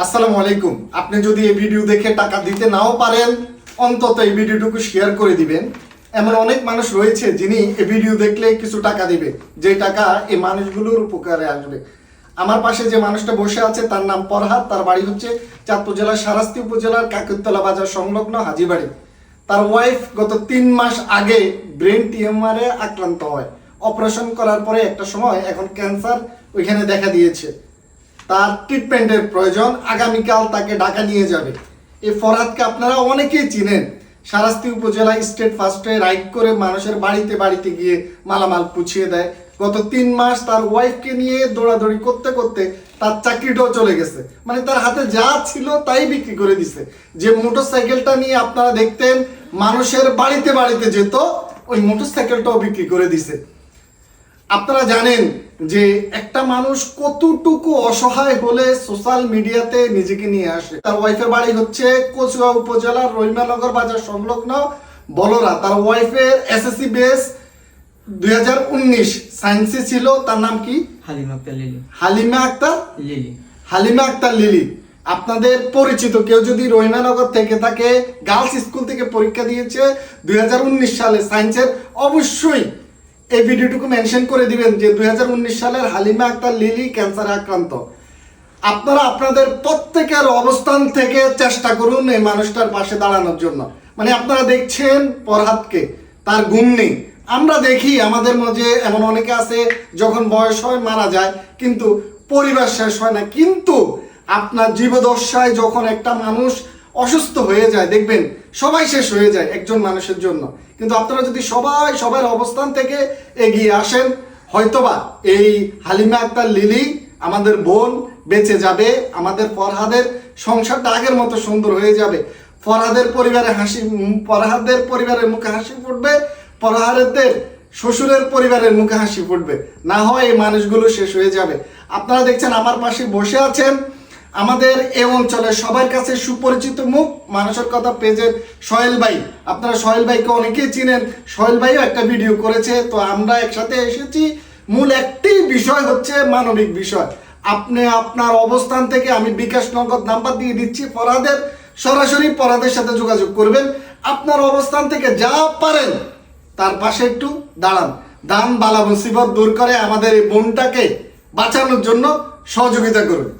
আসসালামু আলাইকুম। আপনি যদি এই ভিডিও দেখে টাকা দিতে নাও পারেন, অন্তত এই ভিডিওটুকু শেয়ার করে দিবেন। এমন অনেক মানুষ রয়েছে যিনি এই ভিডিও দেখলে কিছু টাকা দিবে, যে টাকা এই মানুষগুলোর উপকারে আসবে। আমার পাশে যে মানুষটা বসে আছে তার নাম ফরহাদ, তার বাড়ি হচ্ছে চাঁদপুর জেলার শারাস্তি উপজেলার কাকুরতলা বাজার সংলগ্ন হাজীবাড়ি। তার ওয়াইফ গত 3 মাস আগে ব্রেন টিউমারে আক্রান্ত হয়। অপারেশন করার পরে একটা সময় এখন ক্যান্সার ওইখানে দেখা দিয়েছে। তার ট্রিটমেন্টের প্রয়োজন। আগামীকাল তাকে ঢাকা নিয়ে যাবে। এই ফরহাদকে আপনারা অনেকেই চিনেন। শারাস্তি উপজেলায় স্টেট ফার্স্টে রাইড করে মানুষের বাড়িতে বাড়িতে গিয়ে মালামাল পুছিয়ে দেয়। গত 3 মাস তার ওয়াইফকে নিয়ে দৌড়াদৌড়ি করতে করতে তার চাকরিটাও চলে গেছে। মানে তার হাতে যা ছিল তাই বিক্রি করে দিছে। যে মোটরসাইকেলটা নিয়ে আপনারা দেখতেন মানুষের বাড়িতে বাড়িতে যেত, ওই মোটরসাইকেলটাও বিক্রি করে দিছে। আপনারা জানেন যে একটা মানুষ কতটুকু অসহায় হলে সোশ্যাল মিডিয়াতে নিজেকে নিয়ে আসে। তার ওয়াইফের বাড়ি হচ্ছে কচুয়া উপজেলার রহিমানগর বাজার সংলগ্ন বলরা। তার ওয়াইফের এসএসসি বেস 2019 সায়েন্সে ছিল। তার নাম কি? হালিমা আক্তার লিলি। হালিমা আক্তার লিলি। হালিমা আক্তার লিলি। আপনাদের পরিচিত কেউ যদি রহিমানগর থেকে থাকে, গার্লস স্কুল থেকে পরীক্ষা দিয়েছে 2019 সালে সায়েন্সের, অবশ্যই এই ভিডিওটুকু মেনশন করে দিবেন যে 2019 সালের হালিমা আক্তার লিলি ক্যান্সারে আক্রান্ত। আপনারা আপনাদের প্রত্যেকের অবস্থান থেকে চেষ্টা করুন এই মানুষটার পাশে দাঁড়ানোর জন্য। মানে আপনারা দেখছেন ফরহাদকে, তার ঘুম নেই। আমরা দেখি আমাদের মাঝে এমন অনেকে আছে যখন বয়স হয় মারা যায়, কিন্তু পরিবার শেষ হয় না। কিন্তু আপনার জীবদশায় যখন একটা মানুষ অসুস্থ হয়ে যায়, দেখবেন সবাই শেষ হয়ে যায় একজন মানুষের জন্য। কিন্তু আপনারা যদি সবার অবস্থান থেকে এগিয়ে আসেন, হয়তোবা এই হালিমা আক্তার লিলি আমাদের বোন বেঁচে যাবে। আমাদের ফরহাদের সংসারটা আগের মতো সুন্দর হয়ে যাবে। ফরহাদের পরিবারের মুখে হাসি ফুটবে, ফরহাদের শ্বশুরের পরিবারের মুখে হাসি ফুটবে। না হয় এই মানুষগুলো শেষ হয়ে যাবে। আপনারা দেখছেন আমার পাশে বসে আছেন আমাদের এই অঞ্চলে সবার কাছে সুপরিচিত মুখ, মানুষের কথা পেজের সোহেল ভাই। আপনারা সোহেল ভাইকে অনেকেই চিনেন। সোহেল ভাইও একটা ভিডিও করেছে। তো আমরা একসাথে এসেছি, মূল একটি বিষয় হচ্ছে মানবিক বিষয়। আপনি আপনার অবস্থান থেকে, আমি বিকাশ নগদ নাম্বার দিয়ে দিচ্ছি ফরহাদের, সরাসরি ফরহাদের সাথে যোগাযোগ করবেন। আপনার অবস্থান থেকে যা পারেন তার পাশে একটু দাঁড়ান। দান বালা মুসিবত দূর করে আমাদের এই বোনটাকে বাঁচানোর জন্য সহযোগিতা করুন।